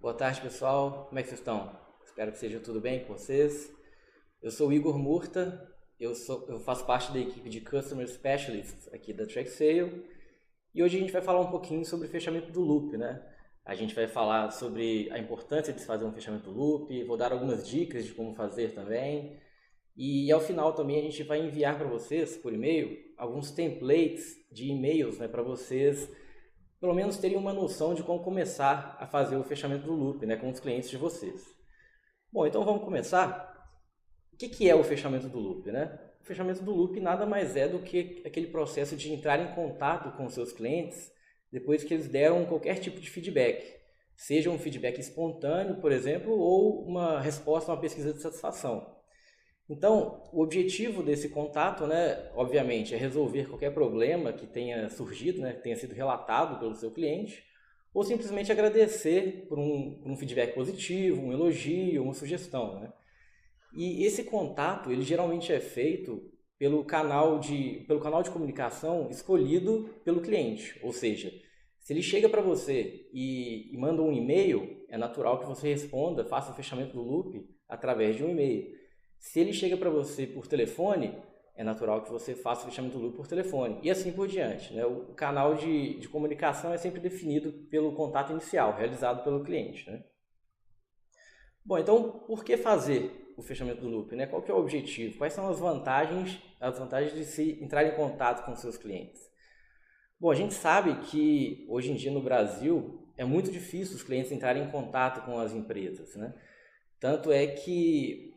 Boa tarde, pessoal. Como é que vocês estão? Espero que seja tudo bem com vocês. Eu sou o Igor Murta, eu faço parte da equipe de Customer Specialists aqui da TrackSale e hoje a gente vai falar um pouquinho sobre o fechamento do loop, né? A gente vai falar sobre a importância de se fazer um fechamento do loop, vou dar algumas dicas de como fazer também e ao final também a gente vai enviar para vocês por e-mail alguns templates de e-mails, né, para vocês pelo menos terem uma noção de como começar a fazer o fechamento do loop, né, com os clientes de vocês. Bom, então vamos começar. O que é o fechamento do loop, né? O fechamento do loop nada mais é do que aquele processo de entrar em contato com os seus clientes depois que eles deram qualquer tipo de feedback, seja um feedback espontâneo, por exemplo, ou uma resposta a uma pesquisa de satisfação. Então, o objetivo desse contato, né, obviamente, é resolver qualquer problema que tenha surgido, né, que tenha sido relatado pelo seu cliente, ou simplesmente agradecer por um feedback positivo, um elogio, uma sugestão, né? E esse contato, ele geralmente é feito pelo canal de comunicação escolhido pelo cliente. Ou seja, se ele chega para você e manda um e-mail, é natural que você responda, faça o fechamento do loop através de um e-mail. Se ele chega para você por telefone, é natural que você faça o fechamento do loop por telefone. E assim por diante, né? O canal de comunicação é sempre definido pelo contato inicial, realizado pelo cliente, né? Bom, então, por que fazer o fechamento do loop, né? Qual que é o objetivo? Quais são as vantagens de se entrar em contato com seus clientes? Bom, a gente sabe que hoje em dia no Brasil é muito difícil os clientes entrarem em contato com as empresas, né? Tanto é que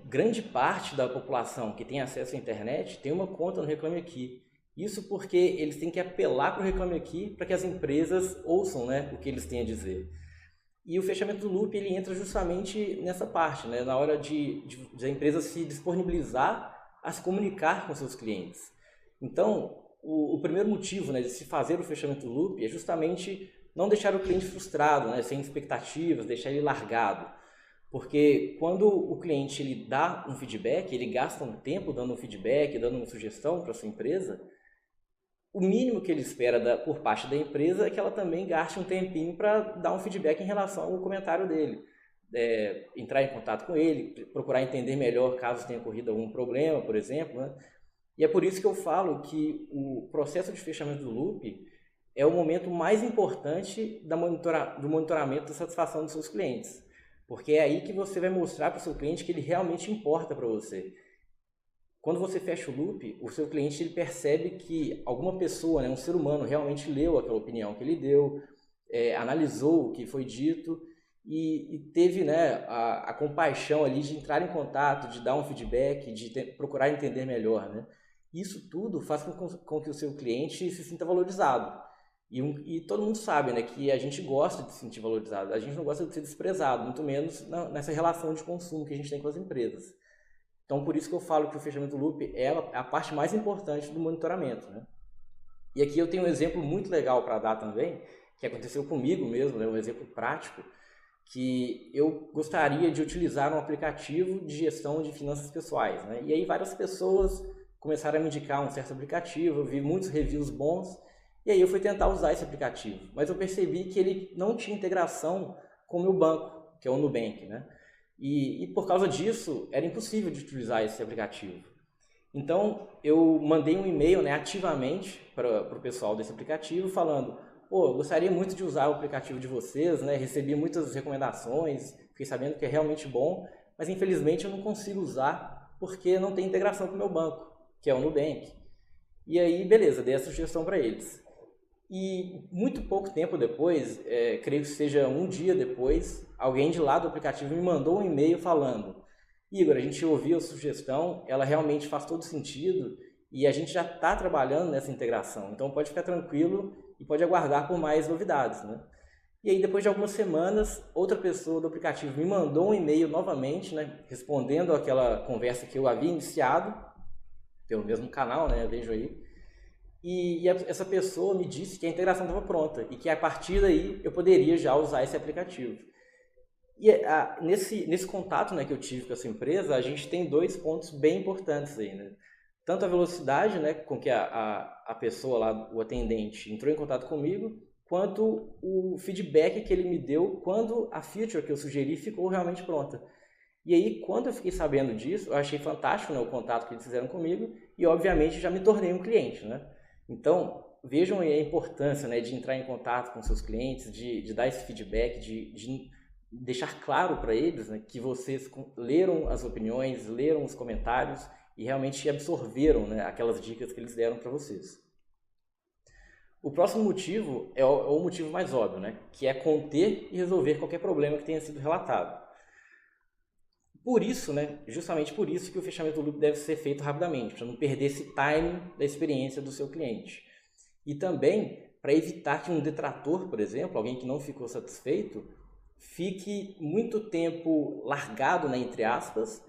grande parte da população que tem acesso à internet tem uma conta no Reclame Aqui. Isso porque eles têm que apelar para o Reclame Aqui para que as empresas ouçam, né, o que eles têm a dizer. E o fechamento do loop ele entra justamente nessa parte, né, na hora de a empresa se disponibilizar a se comunicar com seus clientes. Então, o primeiro motivo, né, de se fazer o fechamento do loop é justamente não deixar o cliente frustrado, né, sem expectativas, deixar ele largado. Porque quando o cliente ele dá um feedback, ele gasta um tempo dando um feedback, dando uma sugestão para a sua empresa, o mínimo que ele espera por parte da empresa é que ela também gaste um tempinho para dar um feedback em relação ao comentário dele. Entrar em contato com ele, procurar entender melhor caso tenha ocorrido algum problema, por exemplo, né? E é por isso que eu falo que o processo de fechamento do loop é o momento mais importante do monitoramento da satisfação dos seus clientes. Porque é aí que você vai mostrar para o seu cliente que ele realmente importa para você. Quando você fecha o loop, o seu cliente ele percebe que alguma pessoa, né, um ser humano, realmente leu aquela opinião que ele deu, analisou o que foi dito e teve, né, a compaixão ali de entrar em contato, de dar um feedback, de procurar entender melhor, né? Isso tudo faz com que o seu cliente se sinta valorizado. E todo mundo sabe, né, que a gente gosta de se sentir valorizado, a gente não gosta de ser desprezado, muito menos nessa relação de consumo que a gente tem com as empresas. Então, por isso que eu falo que o fechamento do loop é a parte mais importante do monitoramento, né? E aqui eu tenho um exemplo muito legal para dar também, que aconteceu comigo mesmo, né, um exemplo prático, que eu gostaria de utilizar um aplicativo de gestão de finanças pessoais, né? E aí várias pessoas começaram a me indicar um certo aplicativo, eu vi muitos reviews bons, e aí eu fui tentar usar esse aplicativo, mas eu percebi que ele não tinha integração com o meu banco, que é o Nubank, né? E por causa disso, era impossível de utilizar esse aplicativo. Então, eu mandei um e-mail, né, ativamente para o pessoal desse aplicativo, falando: pô, eu gostaria muito de usar o aplicativo de vocês, né? Recebi muitas recomendações, fiquei sabendo que é realmente bom, mas infelizmente eu não consigo usar porque não tem integração com o meu banco, que é o Nubank. E aí, beleza, dei a sugestão para eles. E muito pouco tempo depois, creio que seja um dia depois, alguém de lá do aplicativo me mandou um e-mail falando: Igor, a gente ouviu a sugestão, ela realmente faz todo sentido e a gente já está trabalhando nessa integração, então pode ficar tranquilo e pode aguardar por mais novidades, né? E aí, depois de algumas semanas, outra pessoa do aplicativo me mandou um e-mail novamente, né, respondendo àquela conversa que eu havia iniciado pelo mesmo canal, né, vejo aí. E essa pessoa me disse que a integração estava pronta e que a partir daí eu poderia já usar esse aplicativo. E nesse contato, né, que eu tive com essa empresa, a gente tem dois pontos bem importantes aí, né? Tanto a velocidade, né, com que a pessoa lá, o atendente, entrou em contato comigo, quanto o feedback que ele me deu quando a feature que eu sugeri ficou realmente pronta. E aí, quando eu fiquei sabendo disso, eu achei fantástico, né, o contato que eles fizeram comigo e, obviamente, já me tornei um cliente, né? Então, vejam aí a importância, né, de entrar em contato com seus clientes, de dar esse feedback, de deixar claro para eles, né, que vocês leram as opiniões, leram os comentários e realmente absorveram, né, aquelas dicas que eles deram para vocês. O próximo motivo é o motivo mais óbvio, né, que é conter e resolver qualquer problema que tenha sido relatado. Por isso, né, justamente por isso que o fechamento do loop deve ser feito rapidamente, para não perder esse time da experiência do seu cliente. E também para evitar que um detrator, por exemplo, alguém que não ficou satisfeito, fique muito tempo largado, né, entre aspas,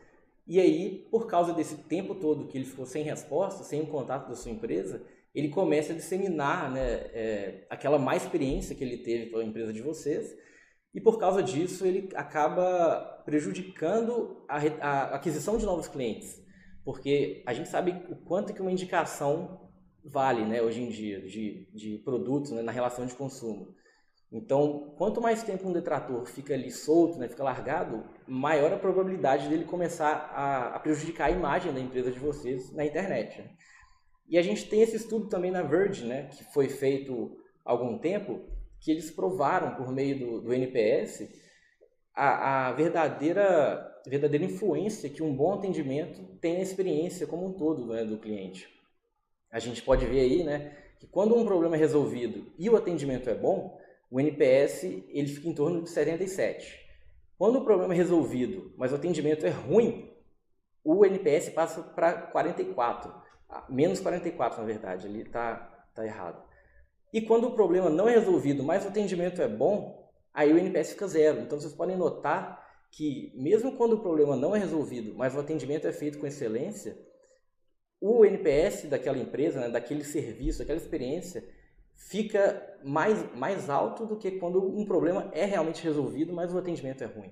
e aí, por causa desse tempo todo que ele ficou sem resposta, sem o contato da sua empresa, ele começa a disseminar, né, aquela má experiência que ele teve pela empresa de vocês, e por causa disso ele acaba prejudicando a aquisição de novos clientes, porque a gente sabe o quanto que uma indicação vale, né, hoje em dia, de produtos, né, na relação de consumo. Então, quanto mais tempo um detrator fica ali solto, né, fica largado, maior a probabilidade dele começar a prejudicar a imagem da empresa de vocês na internet, né? E a gente tem esse estudo também na Verge, né, que foi feito há algum tempo, que eles provaram por meio do NPS a verdadeira influência que um bom atendimento tem na experiência como um todo, né, do cliente. A gente pode ver aí, né, que quando um problema é resolvido e o atendimento é bom, o NPS ele fica em torno de 77. Quando o problema é resolvido, mas o atendimento é ruim, o NPS passa para 44. Menos 44, na verdade, ali tá errado. E quando o problema não é resolvido, mas o atendimento é bom, aí o NPS fica 0. Então vocês podem notar que mesmo quando o problema não é resolvido, mas o atendimento é feito com excelência, o NPS daquela empresa, né, daquele serviço, daquela experiência, fica mais alto do que quando um problema é realmente resolvido, mas o atendimento é ruim.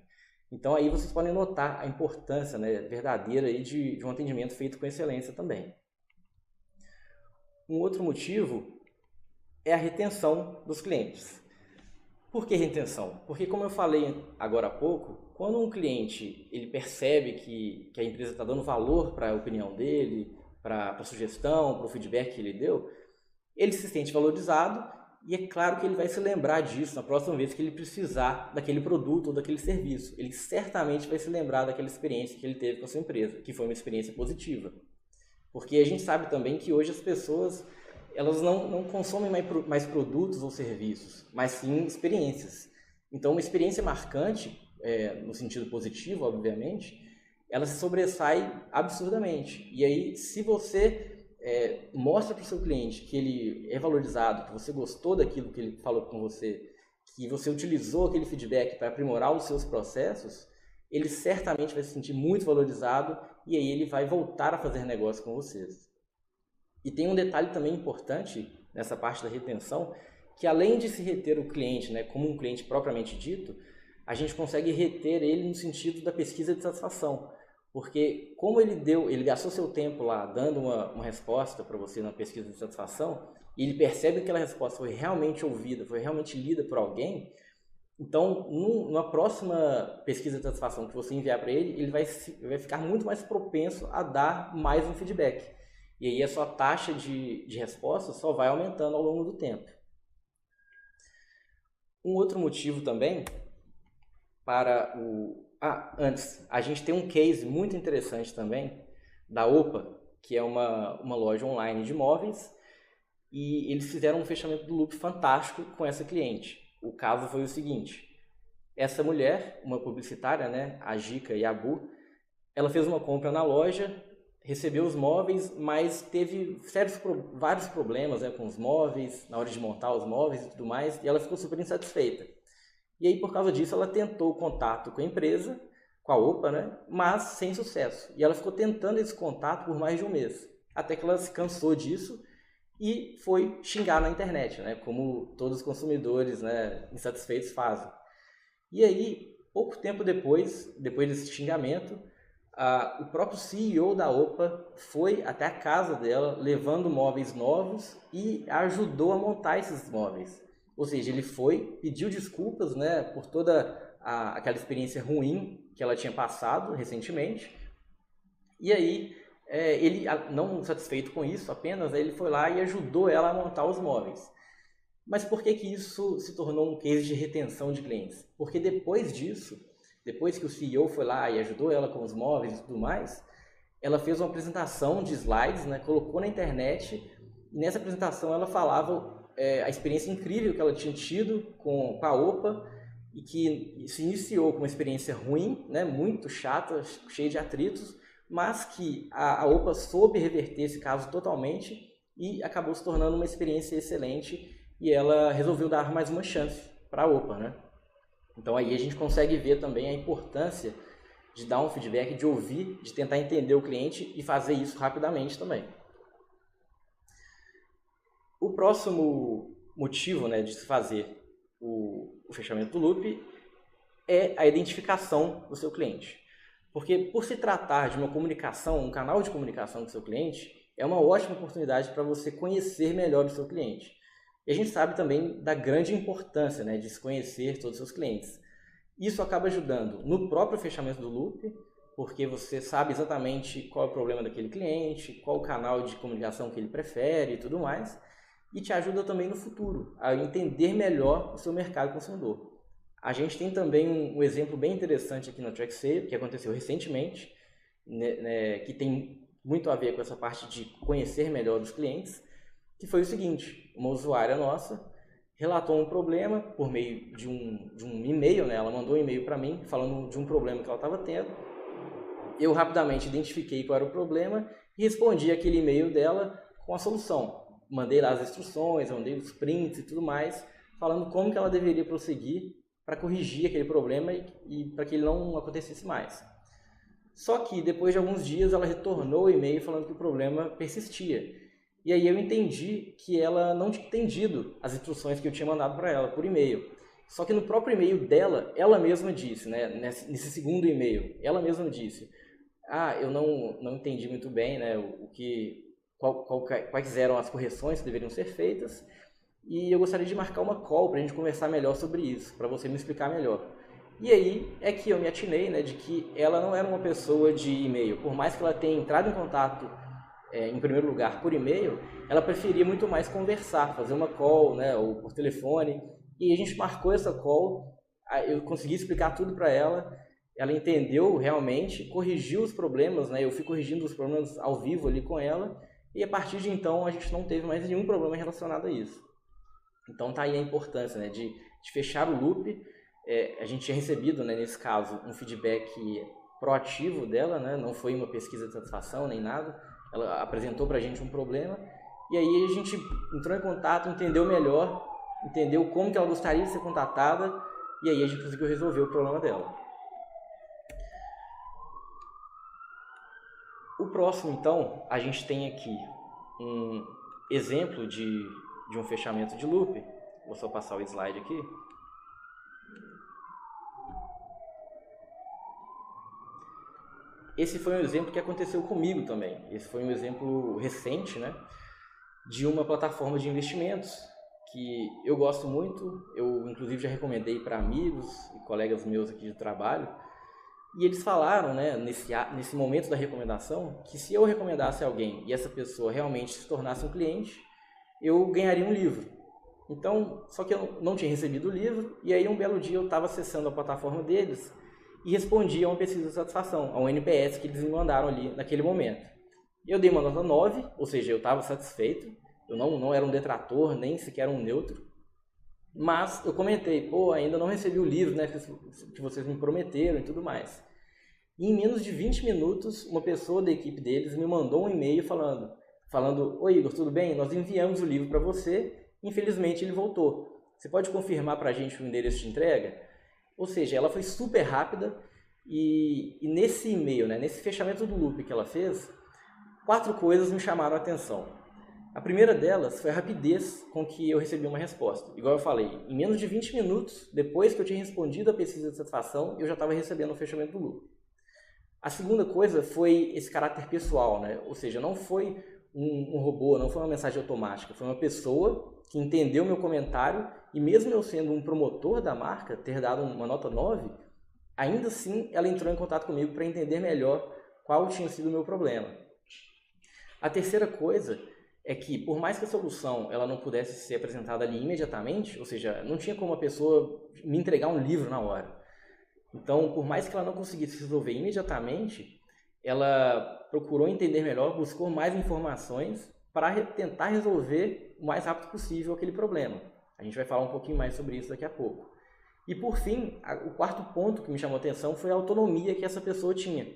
Então aí vocês podem notar a importância, né, verdadeira aí de um atendimento feito com excelência também. Um outro motivo é a retenção dos clientes. Por que retenção? Porque, como eu falei agora há pouco, quando um cliente ele percebe que a empresa está dando valor para a opinião dele, para a sugestão, para o feedback que ele deu, ele se sente valorizado e é claro que ele vai se lembrar disso na próxima vez que ele precisar daquele produto ou daquele serviço. Ele certamente vai se lembrar daquela experiência que ele teve com a sua empresa, que foi uma experiência positiva. Porque a gente sabe também que hoje as pessoas elas não consomem mais produtos ou serviços, mas sim experiências. Então, uma experiência marcante, no sentido positivo, obviamente, ela se sobressai absurdamente. E aí, se você mostra para o seu cliente que ele é valorizado, que você gostou daquilo que ele falou com você, que você utilizou aquele feedback para aprimorar os seus processos, ele certamente vai se sentir muito valorizado e aí ele vai voltar a fazer negócio com vocês. E tem um detalhe também importante nessa parte da retenção, que além de se reter o cliente, né, como um cliente propriamente dito, a gente consegue reter ele no sentido da pesquisa de satisfação. Porque como ele gastou seu tempo lá dando uma resposta para você na pesquisa de satisfação, e ele percebe que aquela resposta foi realmente ouvida, foi realmente lida por alguém, então numa próxima pesquisa de satisfação que você enviar para ele, ele vai ficar muito mais propenso a dar mais um feedback. E aí a sua taxa de resposta só vai aumentando ao longo do tempo. Um outro motivo também para antes, a gente tem um case muito interessante também da OPA, que é uma loja online de móveis, e eles fizeram um fechamento do loop fantástico com essa cliente. O caso foi o seguinte: essa mulher, uma publicitária, né, a Gica Yabu, ela fez uma compra na loja, recebeu os móveis, mas teve vários problemas, né, com os móveis, na hora de montar os móveis e tudo mais, e ela ficou super insatisfeita. E aí, por causa disso, ela tentou contato com a empresa, com a OPA, né, mas sem sucesso. E ela ficou tentando esse contato por mais de um mês, até que ela se cansou disso e foi xingar na internet, né, como todos os consumidores, né, insatisfeitos fazem. E aí, pouco tempo depois desse xingamento, o próprio CEO da OPA foi até a casa dela levando móveis novos e ajudou a montar esses móveis. Ou seja, ele foi, pediu desculpas, né, por toda aquela experiência ruim que ela tinha passado recentemente. E aí, ele, não satisfeito com isso apenas, ele foi lá e ajudou ela a montar os móveis. Mas por que que isso se tornou um case de retenção de clientes? Porque depois disso, depois que o CEO foi lá e ajudou ela com os móveis e tudo mais, ela fez uma apresentação de slides, né, colocou na internet, e nessa apresentação ela falava a experiência incrível que ela tinha tido com a OPA, e que se iniciou com uma experiência ruim, né, muito chata, cheia de atritos, mas que a OPA soube reverter esse caso totalmente e acabou se tornando uma experiência excelente, e ela resolveu dar mais uma chance para a OPA, né? Então aí a gente consegue ver também a importância de dar um feedback, de ouvir, de tentar entender o cliente e fazer isso rapidamente também. O próximo motivo, né, de se fazer o fechamento do loop é a identificação do seu cliente. Porque por se tratar de uma comunicação, um canal de comunicação com o seu cliente, é uma ótima oportunidade para você conhecer melhor o seu cliente. E a gente sabe também da grande importância, né, de se conhecer todos os seus clientes. Isso acaba ajudando no próprio fechamento do loop, porque você sabe exatamente qual é o problema daquele cliente, qual o canal de comunicação que ele prefere e tudo mais, e te ajuda também no futuro a entender melhor o seu mercado consumidor. A gente tem também um exemplo bem interessante aqui na TrackSale, que aconteceu recentemente, né, que tem muito a ver com essa parte de conhecer melhor os clientes, que foi o seguinte: uma usuária nossa relatou um problema por meio de um e-mail, né? Ela mandou um e-mail para mim falando de um problema que ela estava tendo. Eu rapidamente identifiquei qual era o problema e respondi aquele e-mail dela com a solução. Mandei lá as instruções, mandei os prints e tudo mais, falando como que ela deveria prosseguir para corrigir aquele problema e para que ele não acontecesse mais. Só que depois de alguns dias ela retornou o e-mail falando que o problema persistia. E aí eu entendi que ela não tinha entendido as instruções que eu tinha mandado para ela por e-mail. Só que no próprio e-mail dela, ela mesma disse, né, nesse segundo e-mail, ela mesma disse: eu não entendi muito bem, né, quais eram as correções que deveriam ser feitas, e eu gostaria de marcar uma call para a gente conversar melhor sobre isso, para você me explicar melhor. E aí é que eu me atinei, né, de que ela não era uma pessoa de e-mail. Por mais que ela tenha entrado em contato em primeiro lugar por e-mail, ela preferia muito mais conversar, fazer uma call, né, ou por telefone. E a gente marcou essa call, eu consegui explicar tudo para ela, ela entendeu realmente, corrigiu os problemas, né, eu fui corrigindo os problemas ao vivo ali com ela, e a partir de então a gente não teve mais nenhum problema relacionado a isso. Então tá aí a importância, né, de fechar o loop. A gente tinha recebido, né, nesse caso, um feedback proativo dela, né, não foi uma pesquisa de satisfação nem nada. Ela apresentou pra gente um problema e aí a gente entrou em contato, entendeu melhor, entendeu como que ela gostaria de ser contatada, e aí a gente conseguiu resolver o problema dela. O próximo, então, a gente tem aqui um exemplo de um fechamento de loop. Vou só passar o slide aqui. Esse foi um exemplo que aconteceu comigo também. Esse foi um exemplo recente, né, de uma plataforma de investimentos que eu gosto muito. Eu, inclusive, já recomendei para amigos e colegas meus aqui de trabalho. E eles falaram, né, nesse momento da recomendação, que se eu recomendasse alguém e essa pessoa realmente se tornasse um cliente, eu ganharia um livro. Então, só que eu não tinha recebido o livro, e aí um belo dia eu estava acessando a plataforma deles e respondi a uma pesquisa de satisfação, a um NPS que eles me mandaram ali naquele momento. Eu dei uma nota 9, ou seja, eu estava satisfeito, eu não era um detrator, nem sequer um neutro, mas eu comentei: ainda não recebi o livro, né, que vocês me prometeram e tudo mais. E em menos de 20 minutos, uma pessoa da equipe deles me mandou um e-mail falando: oi Igor, tudo bem? Nós enviamos o livro para você, infelizmente ele voltou. Você pode confirmar para a gente o endereço de entrega? Ou seja, ela foi super rápida e nesse e-mail, né, nesse fechamento do loop que ela fez, 4 coisas me chamaram a atenção. A primeira delas foi a rapidez com que eu recebi uma resposta. Igual eu falei, em menos de 20 minutos, depois que eu tinha respondido a pesquisa de satisfação, eu já estava recebendo o fechamento do loop. A segunda coisa foi esse caráter pessoal, né? Ou seja, não foi um robô, não foi uma mensagem automática, foi uma pessoa que entendeu meu comentário e mesmo eu sendo um promotor da marca, ter dado uma nota 9, ainda assim ela entrou em contato comigo para entender melhor qual tinha sido o meu problema. A terceira coisa é que, por mais que a solução ela não pudesse ser apresentada ali imediatamente, ou seja, não tinha como a pessoa me entregar um livro na hora. Então, por mais que ela não conseguisse resolver imediatamente, ela procurou entender melhor, buscou mais informações para tentar resolver o mais rápido possível aquele problema. A gente vai falar um pouquinho mais sobre isso daqui a pouco. E por fim, o quarto ponto que me chamou a atenção foi a autonomia que essa pessoa tinha.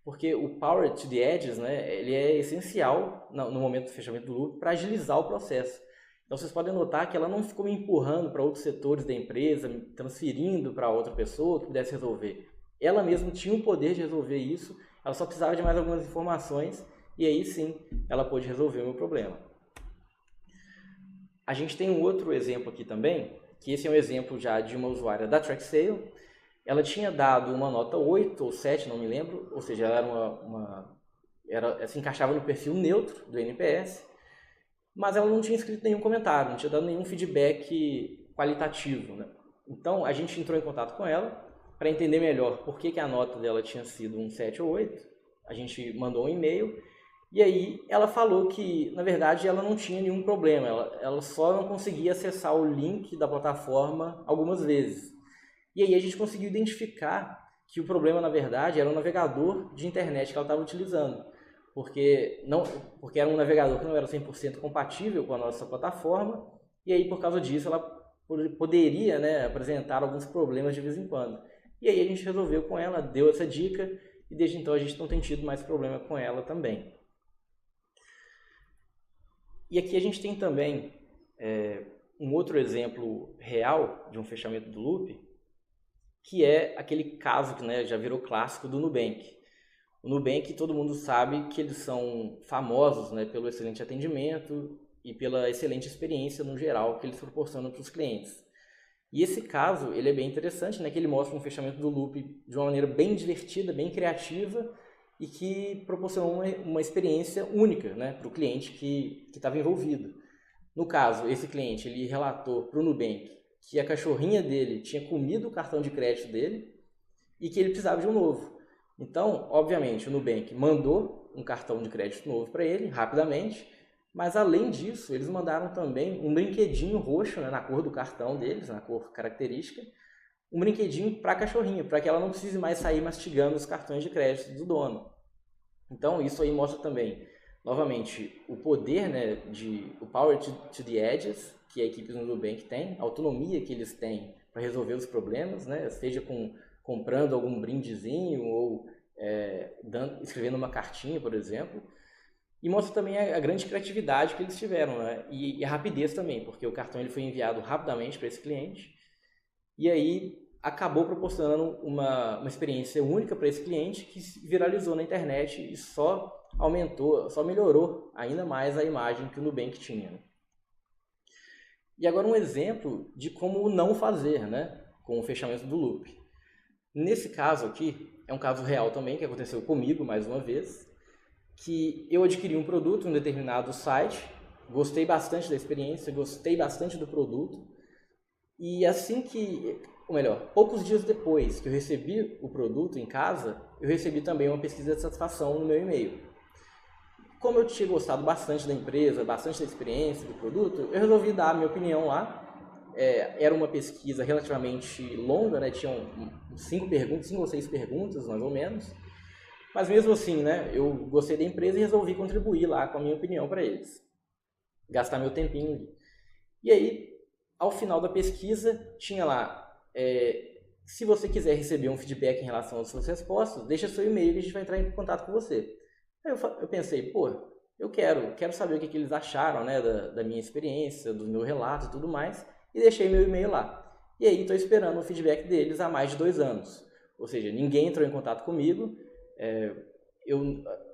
Porque o Power to the Edges, né, ele é essencial no momento do fechamento do loop para agilizar o processo. Então vocês podem notar que ela não ficou me empurrando para outros setores da empresa, me transferindo para outra pessoa que pudesse resolver. Ela mesma tinha o poder de resolver isso, ela só precisava de mais algumas informações e aí sim ela pôde resolver o meu problema. A gente tem um outro exemplo aqui também, que esse é um exemplo já de uma usuária da TrackSale. Ela tinha dado uma nota 8 ou 7, não me lembro, ou seja, ela era se encaixava no perfil neutro do NPS, mas ela não tinha escrito nenhum comentário, não tinha dado nenhum feedback qualitativo, né? Então a gente entrou em contato com ela para entender melhor por que a nota dela tinha sido um 7 ou 8. A gente mandou um e-mail e aí ela falou que, na verdade, ela não tinha nenhum problema, ela só não conseguia acessar o link da plataforma algumas vezes. E aí a gente conseguiu identificar que o problema, na verdade, era o navegador de internet que ela estava utilizando. Porque era um navegador que não era 100% compatível com a nossa plataforma, e aí por causa disso ela poderia, né, apresentar alguns problemas de vez em quando. E aí a gente resolveu com ela, deu essa dica, e desde então a gente não tem tido mais problema com ela também. E aqui a gente tem também um outro exemplo real de um fechamento do loop, que é aquele caso que, né, já virou clássico do Nubank. O Nubank, todo mundo sabe que eles são famosos, né, pelo excelente atendimento e pela excelente experiência no geral que eles proporcionam para os clientes. E esse caso ele é bem interessante, né, que ele mostra um fechamento do loop de uma maneira bem divertida, bem criativa e que proporcionou uma experiência única, né, para o cliente que estava envolvido. No caso, esse cliente ele relatou para o Nubank que a cachorrinha dele tinha comido o cartão de crédito dele e que ele precisava de um novo. Então, obviamente, o Nubank mandou um cartão de crédito novo para ele, rapidamente, mas além disso, eles mandaram também um brinquedinho roxo, né, na cor do cartão deles, na cor característica, um brinquedinho para a cachorrinha, para que ela não precise mais sair mastigando os cartões de crédito do dono. Então, isso aí mostra também, novamente, o poder, né, o Power to the Edges, que a equipe do Nubank tem, a autonomia que eles têm para resolver os problemas, né, seja comprando algum brindezinho ou escrevendo uma cartinha, por exemplo. E mostra também a grande criatividade que eles tiveram, né, e a rapidez também, porque o cartão ele foi enviado rapidamente para esse cliente e aí acabou proporcionando uma experiência única para esse cliente que viralizou na internet e só melhorou ainda mais a imagem que o Nubank tinha. E agora um exemplo de como não fazer, né, com o fechamento do loop. Nesse caso aqui, é um caso real também, que aconteceu comigo mais uma vez, que eu adquiri um produto em um determinado site, gostei bastante da experiência, gostei bastante do produto, e poucos dias depois que eu recebi o produto em casa, eu recebi também uma pesquisa de satisfação no meu e-mail. Como eu tinha gostado bastante da empresa, bastante da experiência do produto, eu resolvi dar a minha opinião lá. Era uma pesquisa relativamente longa, né? Tinham 5 ou 6 perguntas, mais ou menos. Mas mesmo assim, né, eu gostei da empresa e resolvi contribuir lá com a minha opinião para eles. Gastar meu tempinho ali. E aí, ao final da pesquisa, tinha lá, se você quiser receber um feedback em relação às suas respostas, deixa seu e-mail e a gente vai entrar em contato com você. Aí eu pensei, eu quero saber o que eles acharam, né, da minha experiência, do meu relato e tudo mais, e deixei meu e-mail lá. E aí estou esperando o feedback deles há mais de 2 anos. Ou seja, ninguém entrou em contato comigo.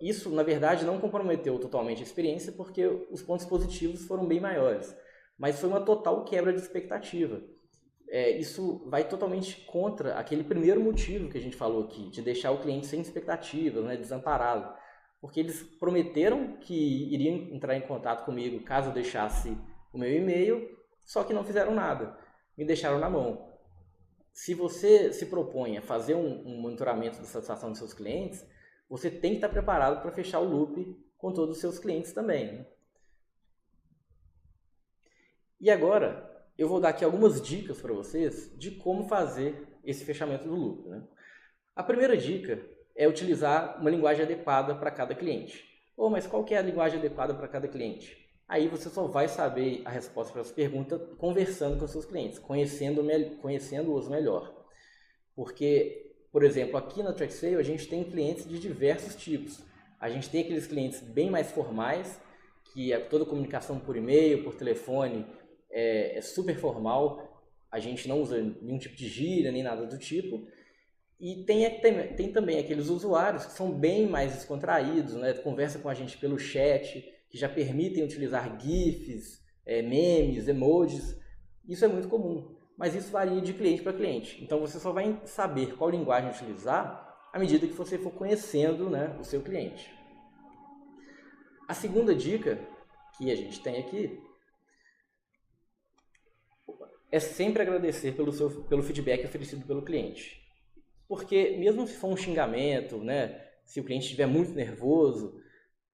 Isso, na verdade, não comprometeu totalmente a experiência, porque os pontos positivos foram bem maiores. Mas foi uma total quebra de expectativa. Isso vai totalmente contra aquele primeiro motivo que a gente falou aqui, de deixar o cliente sem expectativas, né, desamparado. Porque eles prometeram que iriam entrar em contato comigo caso eu deixasse o meu e-mail, só que não fizeram nada. me deixaram na mão. Se você se propõe a fazer um monitoramento da satisfação dos seus clientes, você tem que estar preparado para fechar o loop com todos os seus clientes também, né? E agora, eu vou dar aqui algumas dicas para vocês de como fazer esse fechamento do loop, né? A primeira dica é utilizar uma linguagem adequada para cada cliente. Mas qual que é a linguagem adequada para cada cliente? Aí você só vai saber a resposta para essa pergunta conversando com os seus clientes, conhecendo-os melhor. Porque, por exemplo, aqui na TrackSale a gente tem clientes de diversos tipos. A gente tem aqueles clientes bem mais formais, que toda comunicação por e-mail, por telefone é super formal. A gente não usa nenhum tipo de gíria, nem nada do tipo. E tem também aqueles usuários que são bem mais descontraídos, né? Conversa com a gente pelo chat, que já permitem utilizar GIFs, memes, emojis. Isso é muito comum, mas isso varia de cliente para cliente. Então você só vai saber qual linguagem utilizar à medida que você for conhecendo, né, o seu cliente. A segunda dica que a gente tem aqui é sempre agradecer pelo feedback oferecido pelo cliente. Porque mesmo se for um xingamento, né, se o cliente estiver muito nervoso,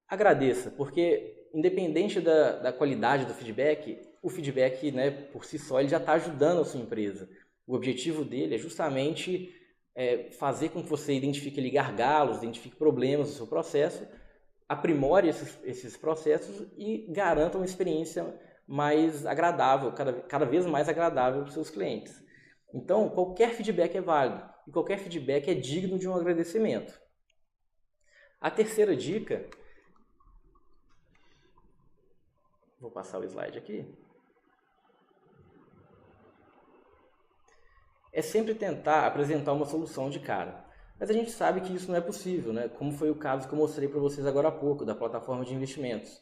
agradeça, porque independente da qualidade do feedback, o feedback, né, por si só, ele já está ajudando a sua empresa. O objetivo dele é justamente fazer com que você identifique ali gargalos, identifique problemas no seu processo, aprimore esses processos e garanta uma experiência mais agradável, cada vez mais agradável para os seus clientes. Então, qualquer feedback é válido e qualquer feedback é digno de um agradecimento. A terceira dica, vou passar o slide aqui, é sempre tentar apresentar uma solução de cara. Mas a gente sabe que isso não é possível, né? Como foi o caso que eu mostrei para vocês agora há pouco, da plataforma de investimentos.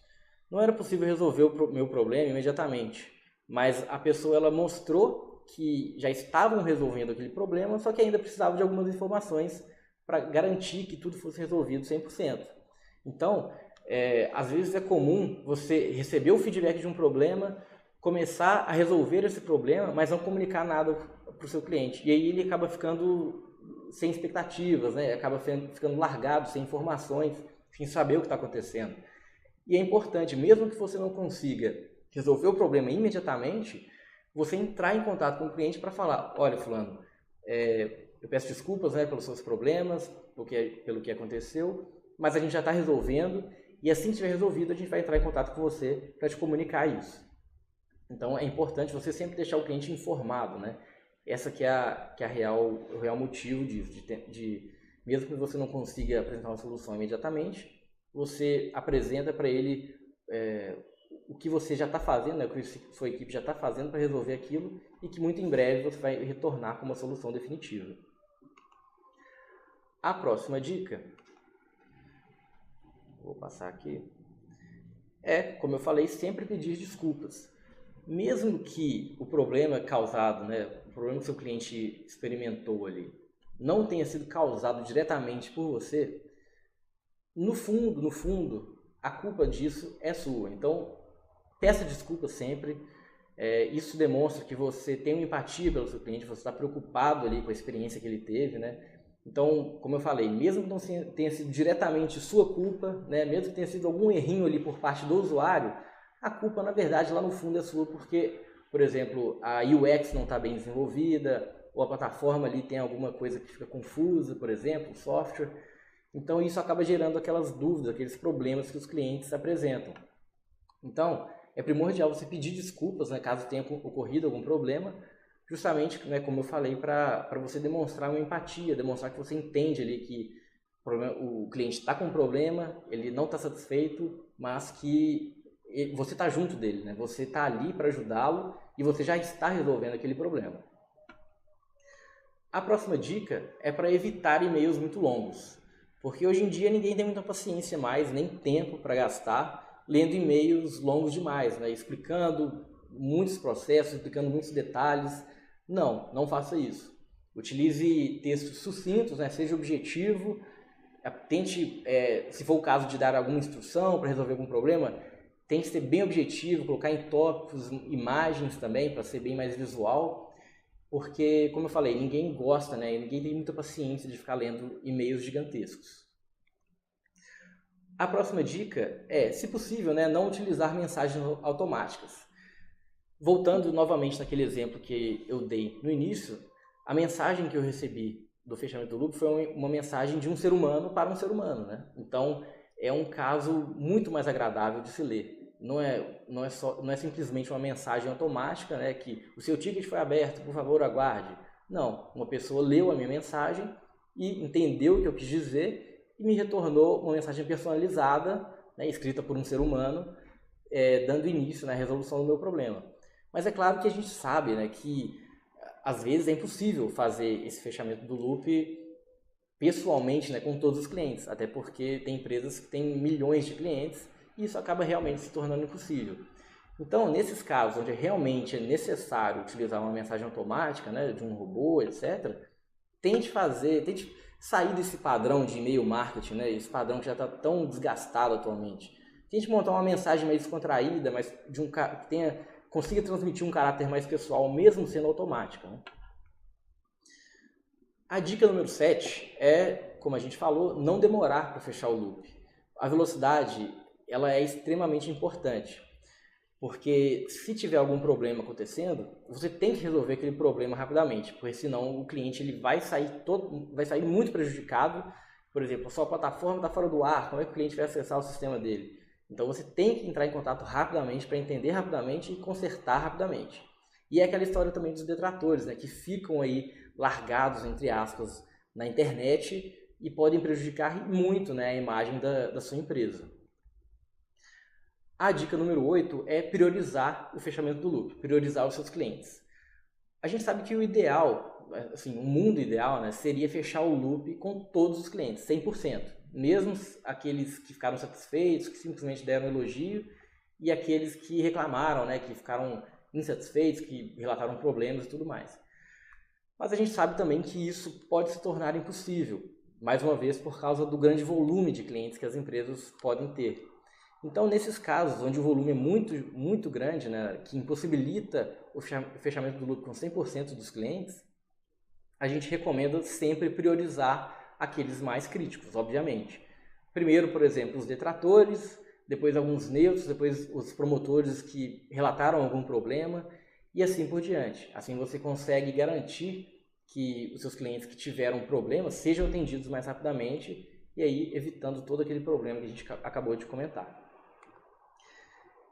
Não era possível resolver o meu problema imediatamente, mas a pessoa ela mostrou que já estavam resolvendo aquele problema, só que ainda precisava de algumas informações para garantir que tudo fosse resolvido 100%. Então, às vezes é comum você receber o feedback de um problema, começar a resolver esse problema, mas não comunicar nada para o seu cliente. E aí ele acaba ficando sem expectativas, né? Acaba ficando largado, sem informações, sem saber o que está acontecendo. E é importante, mesmo que você não consiga resolver o problema imediatamente, você entrar em contato com o cliente para falar, olha, fulano, eu peço desculpas, né, pelos seus problemas, pelo que aconteceu, mas a gente já está resolvendo e assim que tiver resolvido a gente vai entrar em contato com você para te comunicar isso. Então é importante você sempre deixar o cliente informado, né? Essa que é o real motivo disso, mesmo que você não consiga apresentar uma solução imediatamente, você apresenta para ele o que você já está fazendo, né, o que sua equipe já está fazendo para resolver aquilo e que muito em breve você vai retornar com uma solução definitiva. A próxima dica, vou passar aqui, como eu falei, sempre pedir desculpas. Mesmo que o problema causado, né, o problema que o seu cliente experimentou ali, não tenha sido causado diretamente por você, no fundo, a culpa disso é sua. Então, peça desculpas sempre. Isso demonstra que você tem uma empatia pelo seu cliente, você está preocupado ali com a experiência que ele teve, né? Então, como eu falei, mesmo que não tenha sido diretamente sua culpa, né, mesmo que tenha sido algum errinho ali por parte do usuário, a culpa, na verdade, lá no fundo é sua, porque, por exemplo, a UX não está bem desenvolvida, ou a plataforma ali tem alguma coisa que fica confusa, por exemplo, o software. Então, isso acaba gerando aquelas dúvidas, aqueles problemas que os clientes apresentam. Então, é primordial você pedir desculpas, né, caso tenha ocorrido algum problema, justamente, né, como eu falei, para você demonstrar uma empatia, demonstrar que você entende ali que o cliente está com um problema, ele não está satisfeito, mas que você está junto dele, né? Você está ali para ajudá-lo e você já está resolvendo aquele problema. A próxima dica é para evitar e-mails muito longos, porque hoje em dia ninguém tem muita paciência mais, nem tempo para gastar lendo e-mails longos demais, né? Explicando muitos processos, explicando muitos detalhes. Não faça isso. Utilize textos sucintos, né? Seja objetivo, tente, se for o caso de dar alguma instrução para resolver algum problema, tente ser bem objetivo, colocar em tópicos, imagens também, para ser bem mais visual. porque, como eu falei, ninguém gosta, né? Ninguém tem muita paciência de ficar lendo e-mails gigantescos. A próxima dica é, se possível, né, não utilizar mensagens automáticas. Voltando novamente naquele exemplo que eu dei no início, a mensagem que eu recebi do fechamento do loop foi uma mensagem de um ser humano para um ser humano, né? Então, é um caso muito mais agradável de se ler. Não é simplesmente uma mensagem automática, né, que o seu ticket foi aberto, por favor, aguarde. Não, uma pessoa leu a minha mensagem e entendeu o que eu quis dizer e me retornou uma mensagem personalizada, né, escrita por um ser humano, dando início, né, à resolução do meu problema. Mas é claro que a gente sabe, né, que às vezes é impossível fazer esse fechamento do loop pessoalmente, né, com todos os clientes, até porque tem empresas que têm milhões de clientes e isso acaba realmente se tornando impossível. Então, nesses casos onde realmente é necessário utilizar uma mensagem automática, né, de um robô, etc., tente sair desse padrão de e-mail marketing, né, esse padrão que já está tão desgastado atualmente. Tente montar uma mensagem mais descontraída, mas que consiga transmitir um caráter mais pessoal, mesmo sendo automática, né? A dica número 7 é, como a gente falou, não demorar para fechar o loop. A velocidade ela é extremamente importante, porque se tiver algum problema acontecendo, você tem que resolver aquele problema rapidamente, porque senão o cliente ele vai sair muito prejudicado. Por exemplo, a sua plataforma está fora do ar, como é que o cliente vai acessar o sistema dele? Então você tem que entrar em contato rapidamente para entender rapidamente e consertar rapidamente. E é aquela história também dos detratores, né, que ficam aí largados, entre aspas, na internet e podem prejudicar muito, né, a imagem da sua empresa. A dica número 8 é priorizar o fechamento do loop, priorizar os seus clientes. A gente sabe que o ideal, assim, o mundo ideal, né, seria fechar o loop com todos os clientes, 100%. Mesmo aqueles que ficaram satisfeitos, que simplesmente deram elogio, e aqueles que reclamaram, né, que ficaram insatisfeitos, que relataram problemas e tudo mais. Mas a gente sabe também que isso pode se tornar impossível, mais uma vez por causa do grande volume de clientes que as empresas podem ter. Então, nesses casos onde o volume é muito, muito grande, né, que impossibilita o fechamento do loop com 100% dos clientes, a gente recomenda sempre priorizar aqueles mais críticos, obviamente. Primeiro, por exemplo, os detratores, depois alguns neutros, depois os promotores que relataram algum problema e assim por diante. Assim você consegue garantir que os seus clientes que tiveram problemas sejam atendidos mais rapidamente e aí evitando todo aquele problema que a gente acabou de comentar.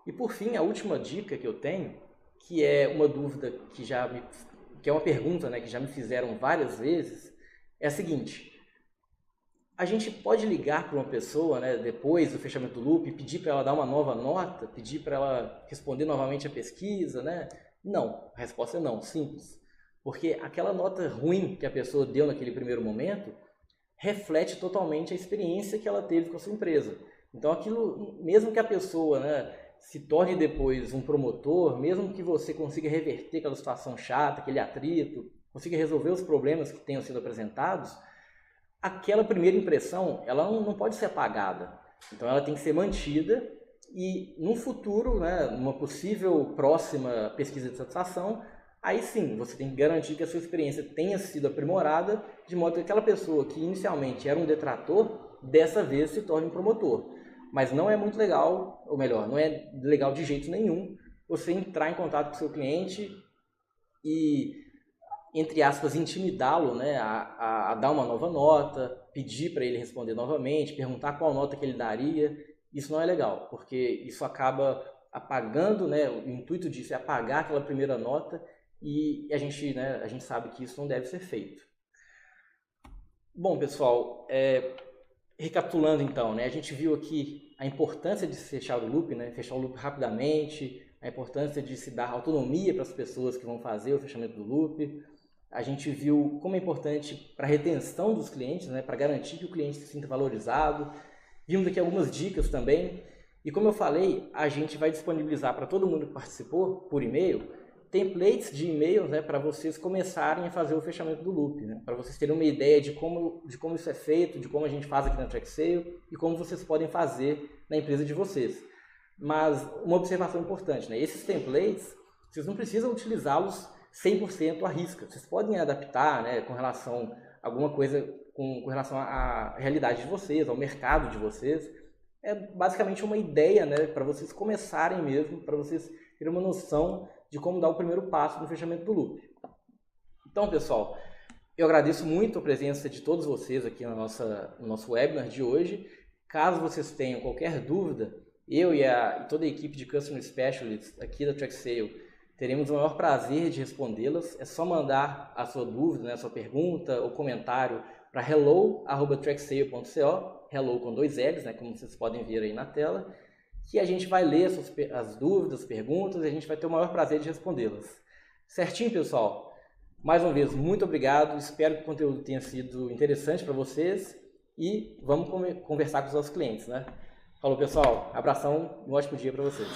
E por fim, a última dica que eu tenho, que é uma dúvida que é uma pergunta, né, que já me fizeram várias vezes, é a seguinte: a gente pode ligar para uma pessoa, né, depois do fechamento do loop, pedir para ela dar uma nova nota, pedir para ela responder novamente a pesquisa, né? Não, a resposta é não, simples. Porque aquela nota ruim que a pessoa deu naquele primeiro momento reflete totalmente a experiência que ela teve com a sua empresa. Então aquilo, mesmo que a pessoa, né, se torne depois um promotor, mesmo que você consiga reverter aquela situação chata, aquele atrito, consiga resolver os problemas que tenham sido apresentados, aquela primeira impressão, ela não pode ser apagada. Então ela tem que ser mantida e no futuro, né, numa possível próxima pesquisa de satisfação, aí sim, você tem que garantir que a sua experiência tenha sido aprimorada, de modo que aquela pessoa que inicialmente era um detrator, dessa vez se torne um promotor. Mas não é muito legal, ou melhor, não é legal de jeito nenhum, você entrar em contato com o seu cliente e, entre aspas, intimidá-lo, né, a dar uma nova nota, pedir para ele responder novamente, perguntar qual nota que ele daria. Isso não é legal, porque isso acaba apagando, né, o intuito disso é apagar aquela primeira nota e a gente sabe que isso não deve ser feito. Bom, pessoal, recapitulando então, né, a gente viu aqui a importância de fechar o loop, né, fechar o loop rapidamente, a importância de se dar autonomia para as pessoas que vão fazer o fechamento do loop. A gente viu como é importante para a retenção dos clientes, né, para garantir que o cliente se sinta valorizado. Vimos aqui algumas dicas também. E como eu falei, a gente vai disponibilizar para todo mundo que participou, por e-mail, templates de e-mails, né, para vocês começarem a fazer o fechamento do loop, né, para vocês terem uma ideia de como isso é feito, de como a gente faz aqui na TrackSale e como vocês podem fazer na empresa de vocês. Mas uma observação importante, né, esses templates, vocês não precisam utilizá-los 100% à risca. Vocês podem adaptar, né, com relação a alguma coisa, com relação à realidade de vocês, ao mercado de vocês. É basicamente uma ideia, né, para vocês começarem mesmo, para vocês terem uma noção de como dar o primeiro passo no fechamento do loop. Então, pessoal, eu agradeço muito a presença de todos vocês aqui no nosso webinar de hoje. Caso vocês tenham qualquer dúvida, eu e toda a equipe de Customer Specialists aqui da TrackSale teremos o maior prazer de respondê-las. É só mandar a sua dúvida, né, a sua pergunta ou comentário para hello@tracksale.co, hello com 2 L's, né, como vocês podem ver aí na tela, que a gente vai ler as dúvidas, as perguntas, e a gente vai ter o maior prazer de respondê-las. Certinho, pessoal? Mais uma vez, muito obrigado. Espero que o conteúdo tenha sido interessante para vocês e vamos conversar com os nossos clientes, né? Falou, pessoal. Abração e um ótimo dia para vocês.